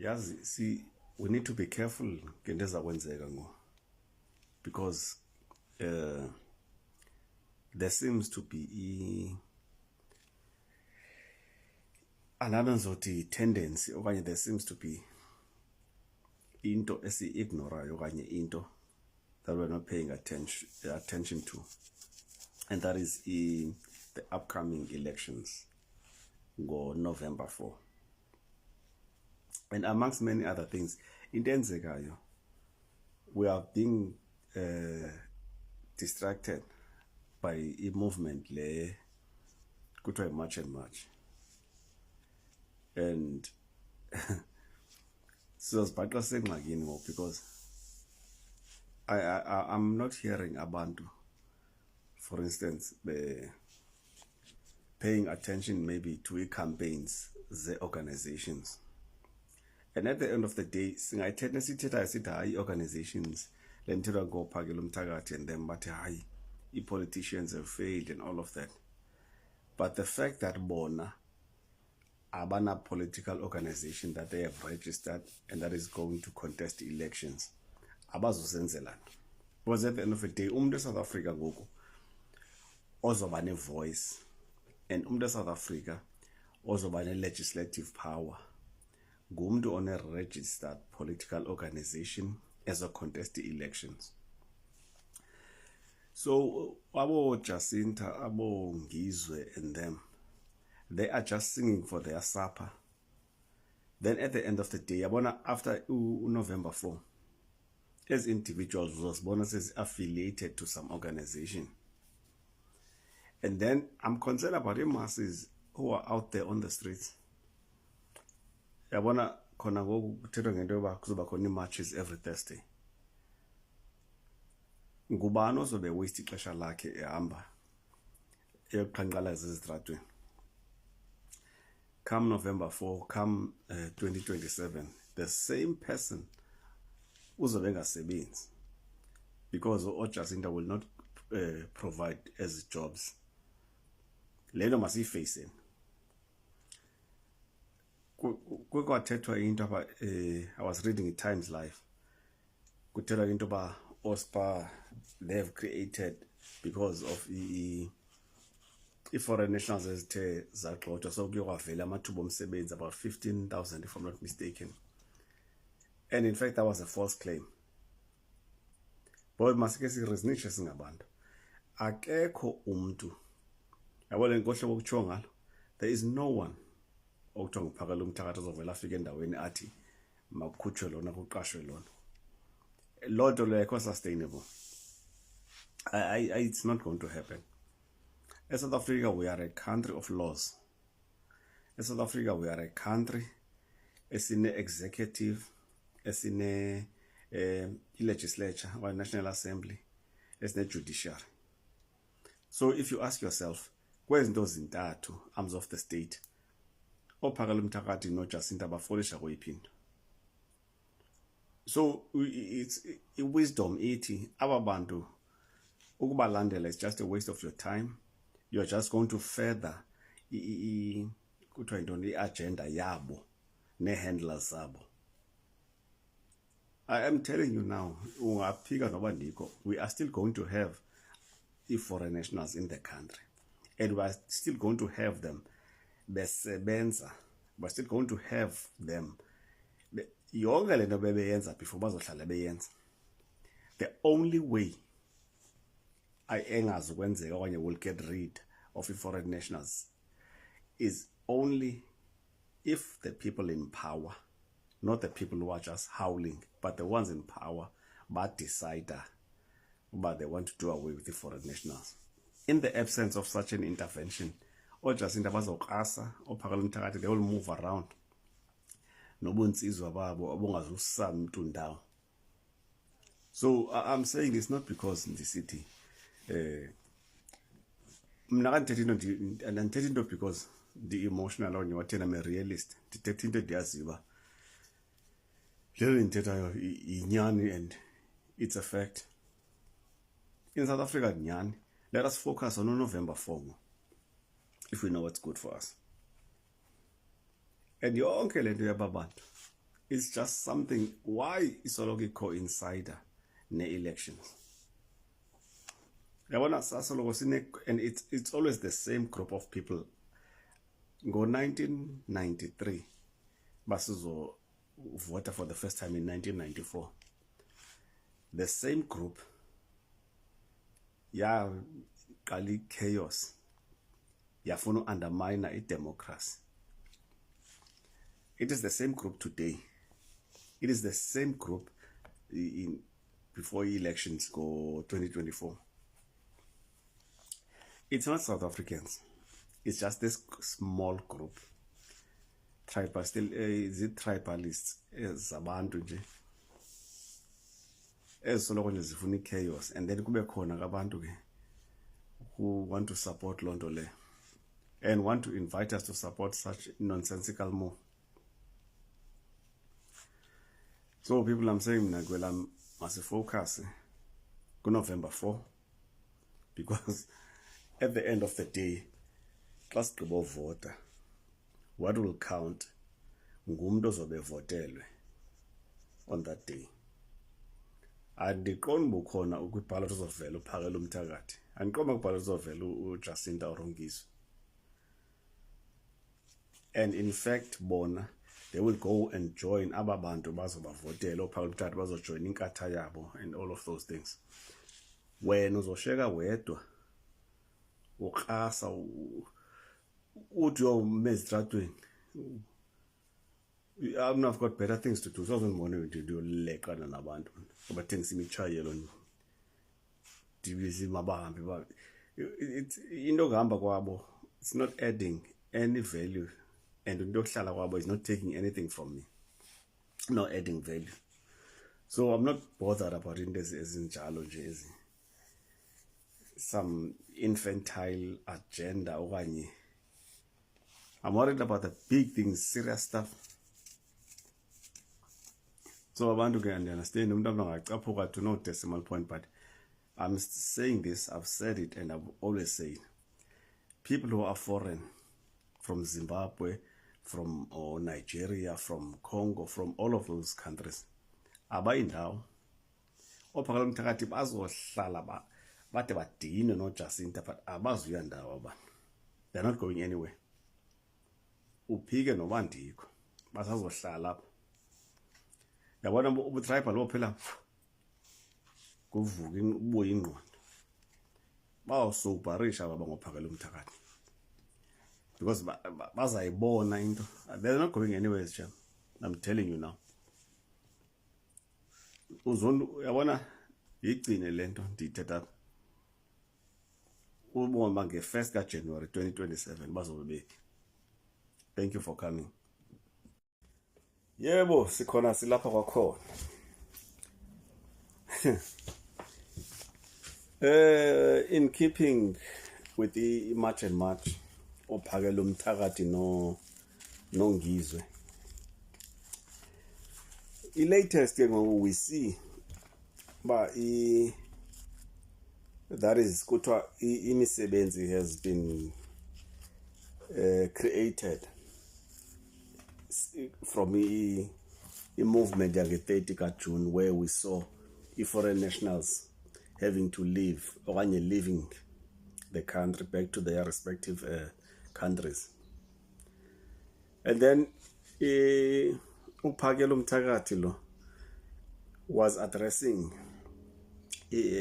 Yazi, see, we need to be careful ngento ezakwenzeka ngo, because there seems to be another tendency, okanye there seems to be into esi-ignorayo okanye into that we're not paying attention to, and that is the upcoming elections go November 4. And amongst many other things, into enzekayo, we are being distracted by a movement le kuthiwa March and March, and sizibhaqa sengxakini ngoku, because I'm not hearing abantu, for instance, paying attention maybe to campaigns, the organizations. And at the end of the day, singayithetha sithetha sithi hayi organizations lentira go phakela umthakathi, and then bathi hayi politicians have failed and all of that. But the fact that bona abana political organization that they have registered and that is going to contest elections, abazosenzelana. Because at the end of the day, South Africa ngoku ozoba ne voice, and South Africa ozoba ne legislative power ngumntu on a registered political organization as a contest elections. So abo Jacinta, abo Ngizwe, and them, they are just singing for their supper. Then at the end of the day, after November 4, as individuals was bonus is affiliated to some organization. And then I'm concerned about the masses who are out there on the streets. Yabona khona ngoku kuthethwa ngento yoba kuzoba khona marches every Thursday. Ngubani ozobe waste ixesha lakhe ehamba eyoqhankqalaza ezitratweni? Come November 4, come 2027, the same person uzobe engasebenzi, because Jacinta will not provide as jobs. Lelo masiyifacing. Kwathethwa into aba I was reading in Times Live. Kuthelwa into ba OSPA they have created because of the foreign nationals ezithe zagxothwa, so kuyokwavela amathuba omsebenzi about 15,000 if I'm not mistaken. And in fact that was a false claim. But masike sirezinishe singabantu. Akekho umuntu. Yabona inkohlo okutsho ngalo. There is no one okuthiwa nguphakela umthakathi ozovela afike endaweni athi makukhutshwe lona kuqashwe lona. Loo nto leyo ayikho sustainable. It's not going to happen. In South Africa, we are a country of laws. In South Africa, we are a country as in the executive, as in the legislature or National Assembly, as the judiciary. So if you ask yourself, where's those zintathu arms of the state? Ophakela umthakathi no Jacinta bafolisha kuyiphinda. So it's wisdom ithi ababantu ukubalandela is just a waste of your time. You are just going to further kuthiwa yintoni agenda yabo ne-handlers zabo. I am telling you now, ungaphika noba ndikho, we are still going to have foreign nationals in the country, and we are still going to have them besebenza. We are still going to have them yonke lento bebeyenza before bazohlala beyenza. The only way engazi kwenzeka okanye will get rid of foreign nationals is only if the people in power, not the people who are just howling, but the ones in power, but decide but they want to do away with the foreign nationals. In the absence of such an intervention, or just in the bazokasa or phakela umthakathi, they will move around. Nobunsizwa babo abongazusisa umuntu ndawo. So I'm saying it's not because in the city mna kandithethi into and andithethi into because the emotional or wathena I'm a realist. Ndithetha into ndiyaziba leyo ndithethayo inyani and it's a fact. In South Africa nyani, let us focus on November 4 if we know what's good for us. And yonke lento yababantu It's just something. Why isoloko coincider ne-elections? And it's always the same group of people. Ngo-1993, basizo voter for the first time in 1994. The same group, kali chaos, yafuna undermine democracy. It is the same group today. It is the same group before elections go 2024. It's not South Africans. It's just this small group. Tribal still is it tribalists zabantu nje ezisoloko nje zifuna chaos, and then kube khona abantu ke who want to support lonto le and want to invite us to support such nonsensical move. So people, I'm saying Gwela must focus on November 4, because at the end of the day, plus global voter, what will count ngumntu ozobe votelwe on that day. Andiqondi bukhona ukubhala uzovela uphakela umthakathi. Andiqondi ukubhala uzovela uJacinta Orongiso. And in fact, bona, they will go and join ababantu bazobavotela uphakela umthakathi bazojoin inkatha yabo and all of those things. Wena uzosheka wedwa ukrasa uthi uyomezitratweni. I've got better things to do. So I don't want to do lekana nabantu. But things imichayelo divisi mabahambi ba. It's into gamba kwabo. It's not adding any value, and into hlala kwabo is not taking anything from me. Not adding value. So I'm not bothered about it as ezinjalo nje. Some infantile agenda okanye. I'm worried about the big things, serious stuff. So abantu can understand to no decimal point, but I'm saying this, I've said it, and I've always said, people who are foreign, from Zimbabwe, from Nigeria, from Congo, from all of those countries, abayindawo ophakela umthakathi bazohlala bade badine no Jacinta, but abazuya ndawo abantu. They're not going anywhere. Uphike nobandiko basazohlala lapha. Yabona ubutribal lophela kuvuka ubuye ingqondo bawusuparisha baba ngophakela umthakathi, because bazayibona into. They're not going anywhere, Jam. I'm telling you now. Yabona yigcine lento ndithetha ubona nge1st ka January 2027 bazobebeki. Thank you for coming. Yebo, sikhona silapha kwakhona. In keeping with the March and March, ophakela umthakathi nongizwe. The latest we see that is kuthiwa imisebenzi has been created from a movement yange-30 ka June, where we saw foreign nationals having to leave or leaving the country back to their respective countries. And then uphakela umthakathi lo was addressing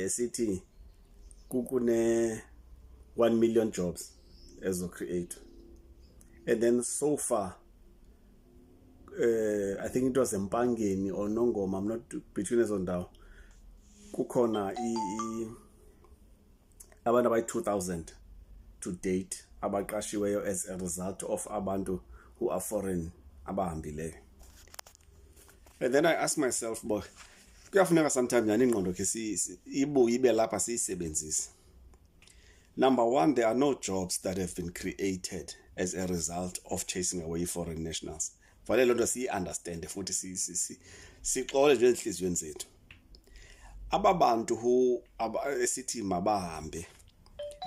city kukune 1 million jobs as a create. And then so far, I think it was Mpangeni or Nongoma, I'm not between us on now, kukhona abantu by 2,000 to date abaqashiweyo as a result of abantu who are foreign abahambileyo. And then I ask myself, boy, kuyafuneka sometimes yani ingqondo ke ibe lapha siyisebenzise. Number one, there are no jobs that have been created as a result of chasing away foreign nationals. Vale lonto understand futhi sixole nje enhliziyweni zethu. Ababantu who esithi mabahambe,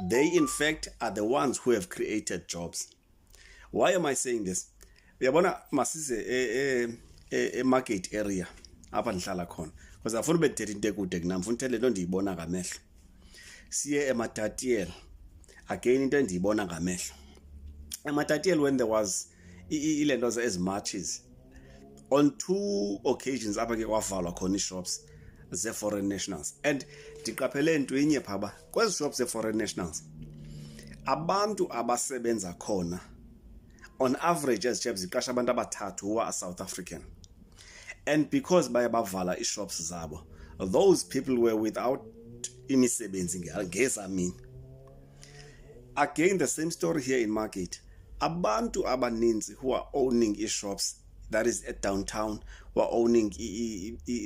they in fact are the ones who have created jobs. Why am I saying this? Uyabona masize market area apha ndihlala khona because afuna ubethetha into ekude kunami mfuna uthele lento ndiyibona ngamehlo siye eMatatiele again into endiyibona ngamehlo eMatatiele when there was ilento as marches on 2 occasions apha ke kwavalwa khona shops ze foreign nationals and ndiqaphele into inye phaba kwezi shops ze foreign nationals abantu abasebenza khona on average as jobs iqasha abantu abathathu who are South African and because baye bavala ishops zabo those people were without imisebenzi ngesamini again the same story here in market abantu abaninzi who are owning shops that is at downtown who are owning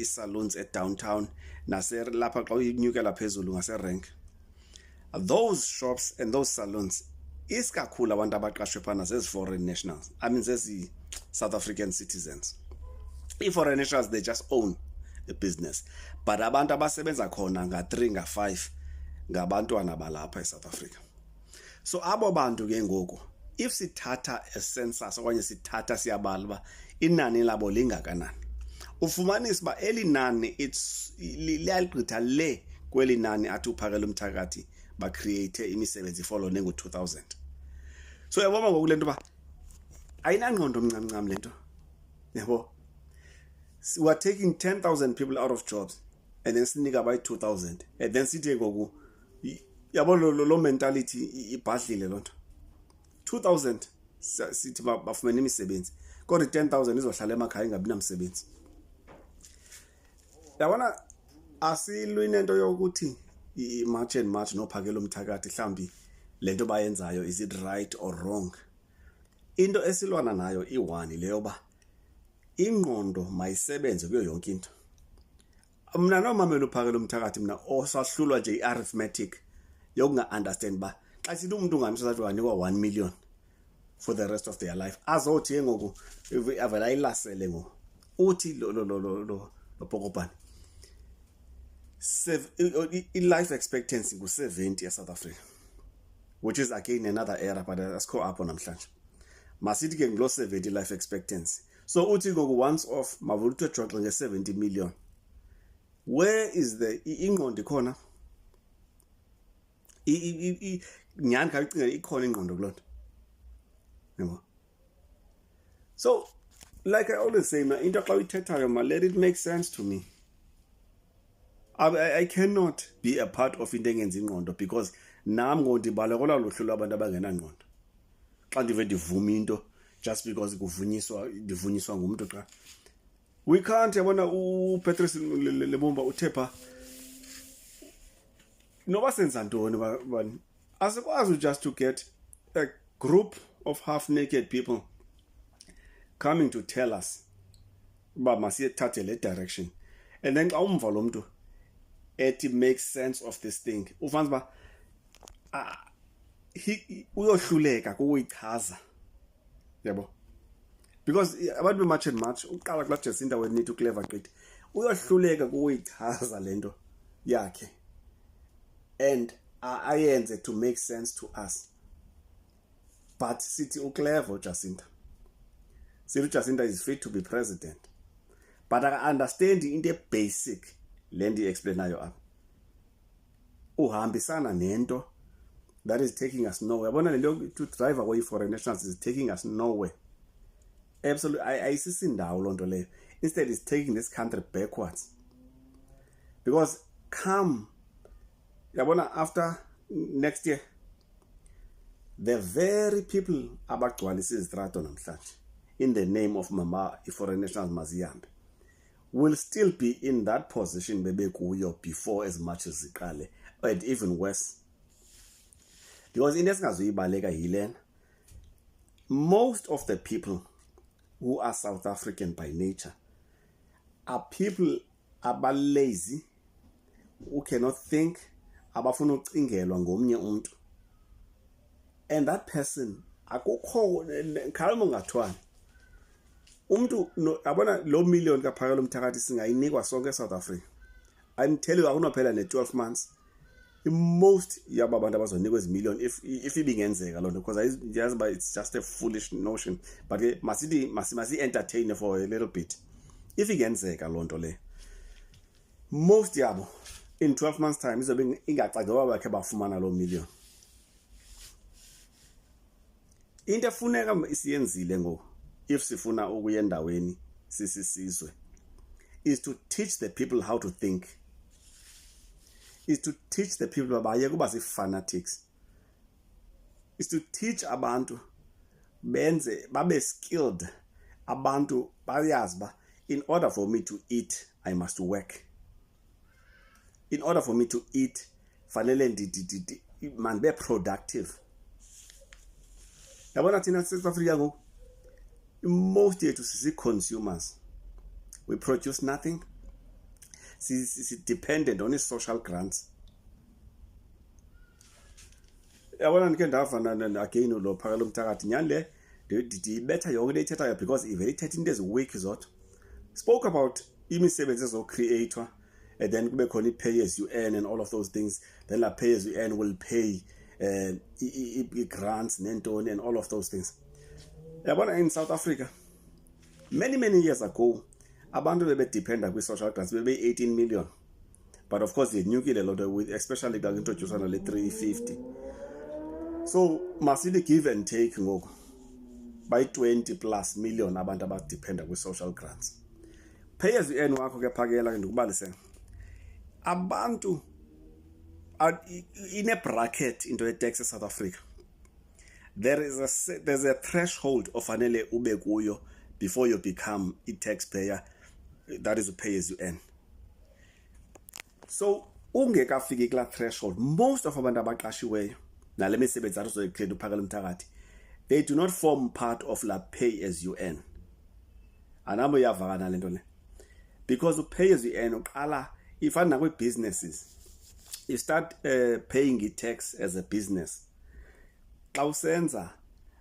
salons at downtown nase lapha xa unyukela phezulu ngase rank those shops and those salons isikakhulu abantu abaqashwe phana zezi foreign nationals I mean zezi South African citizens foreign nationals they just own a business but abantu abasebenza khona nga3 nga5 ngabantwana balapha eSouth Africa so abo bantu ke ngoku if sithatha a census okanye sithatha siyabala inani labo lingakanani ufumanisa ba elinani it's liyagqitha le kwelinani athi uphakela umthakathi ba create imisebenzi follow nengo 2000 so yabona ngokulento ba ayinangqondo omncamncam lento yabo we are taking 10,000 people out of jobs and then sinika by 2,000 and then sithi ngoku yabo lo mentality ibhadlile lonto 2,000 sithi bafumene imisebenzi kodwa 10,000 izohlala emakhaya ingabi namsebenzi yabona asilwini into yokuthi i-march and march nophakela umthakathi mhlambi lento bayenzayo is it right or wrong into esilwana nayo i1 leyo ba ingqondo mayisebenze kuyo yonke into mina nomamela uphakela umthakathi mina osahlulwa nje iarithmetic yokunga understand ba xa sithi umuntu ungamthatha wanikwa 1 million for the rest of their life azothi ngoku avela ilasele ngo uthi lo Pokopane life expectancy ku70 eSouth Africa which is again another era but let's go up on namhlanje masithi ke nglo 70 life expectancy so uthi ngoku once off mavulutho xoxe nge70 million where is the ingqondo khona nyani kayicinga ikhona ingqondo kulonto yebo so like I always say ma into xa uyithethayo ma let it make sense to me I cannot be a part of into engenza ingqondo because nami ngondibala kola luhlu lwabantu abangena ngqondo xa ndive ndivuma into just because divunyiswa ngumuntu xa we can't yabona uPatrice Lebomba uthepa noba senza ntoni bani asikwazi just to get a group of half naked people coming to tell us ba masiyethathe le direction and then xa umva lo muntu it makes sense of this thing ufanele ba uyohluleka kuyichaza yabo because abantu be-march and march uqala kula Jacinta we need to clever gqithi uyohluleka kuyichaza lento yakhe and ayenze to make sense to us but sithi uclever Jacinta sithi Jacinta is fit to be president but I understand into basic lendi explainayo apha uhambisana nento that is taking us nowhere yabona lento to drive away foreign nationals is taking us nowhere absolutely ayisisindawo lonto leyo instead is taking this country backwards because come yabona after next year the very people abagcwalisa izitrato namhlanje in the name of mama foreign nationals mazihambe will still be in that position bebekuyo before as much as ziqale and even worse because into esingazoyibaleka yilena most of the people who are South African by nature are people abalazy who cannot think abafuna ucingelwa ngomnye umuntu and that person akukho khalimo ngathwana umuntu yabona lo million kaphakela umthakathi singayinikwa sonke eSouth Africa I'm telling you akunophela ne12 months most yaba abantu abazonikwa ezi million if ibingenzeka lonto because yazi ba it's just a foolish notion but masi entertain for a little bit if ingenzeka lonto le, most yabo in 12 months time izobe ingacacanga bakhe bafumana lo million. Into efuneka isiyenzile ngoku if sifuna ukuya endaweni sisizwe is to teach the people how to think, is to teach the people abayeke kuba fanatics, is to teach abantu benze babe skilled, abantu bayazi ba in order for me to eat I must work, in order for me to eat fanele man be productive. Yabona thina South Africa ngoku most yethu sisi consumers, we produce nothing, sisi dependent on social grants. Yabona ndike ndava again lo phakala umthakathi nyani le better yonke le ithethayo because ivele ithetha into eziweak zodwa. Spoke about imisebenzi ezocreator and then kube khona i-pay as you earn and all of those things, then la pay as you earn will pay grants nentoni and all of those things. Yabona in South Africa many years ago abantu bebedependa kwi-social grants bebe 18 million, but of course yenyukile lonto with especially xa introduce le 350. So masile give and take ngoku by 20 plus million abantu abadependa kwi-social grants. Pay as you earn wakho ke phakela ke ndikubalisela abantu in a bracket into ye-tax South Africa. There's a threshold of fanele ube kuyo before you become a taxpayer, that is to pay as you earn. So ungekafiki kula threshold, most of abantu abaqashiweyo nale misebenzi azoyikhela uphakela umthakathi, they do not form part of la pay as you earn. Anabo yavakana lento le, because pay as you earn uqala ifana nakwi businesses, you start paying tax as a business. Xa usenza,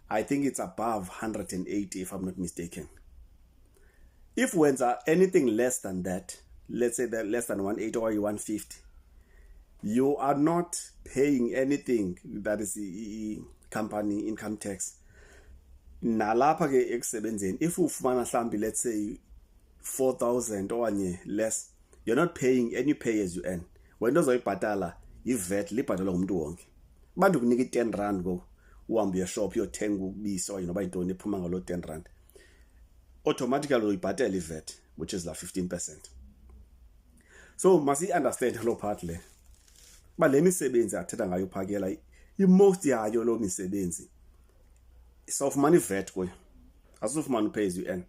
I think it's above 180 if I'm not mistaken. If wenza anything less than that, let's say that less than 180 or 150, you are not paying anything that is company income tax. Nalapha ke ekusebenzeni, if ufumana mhlambi let's say 4,000 or less, you're not paying any pay as you earn. When ozoyibhatala i-VAT libhatalwa ngumuntu wonke. Bantu kunika i-10 rand go uhambe uyeshop uyothenga ubisi or noba intoni ephuma ngalo 10 rand, automatically uyibhatala i-VAT, which is la 15%. So must you understand lo part le, ba le misebenzi athetha ngayo phakela i-most yayo lo misebenzi sawufumana i-VAT kuyo, asufumana pay as you earn.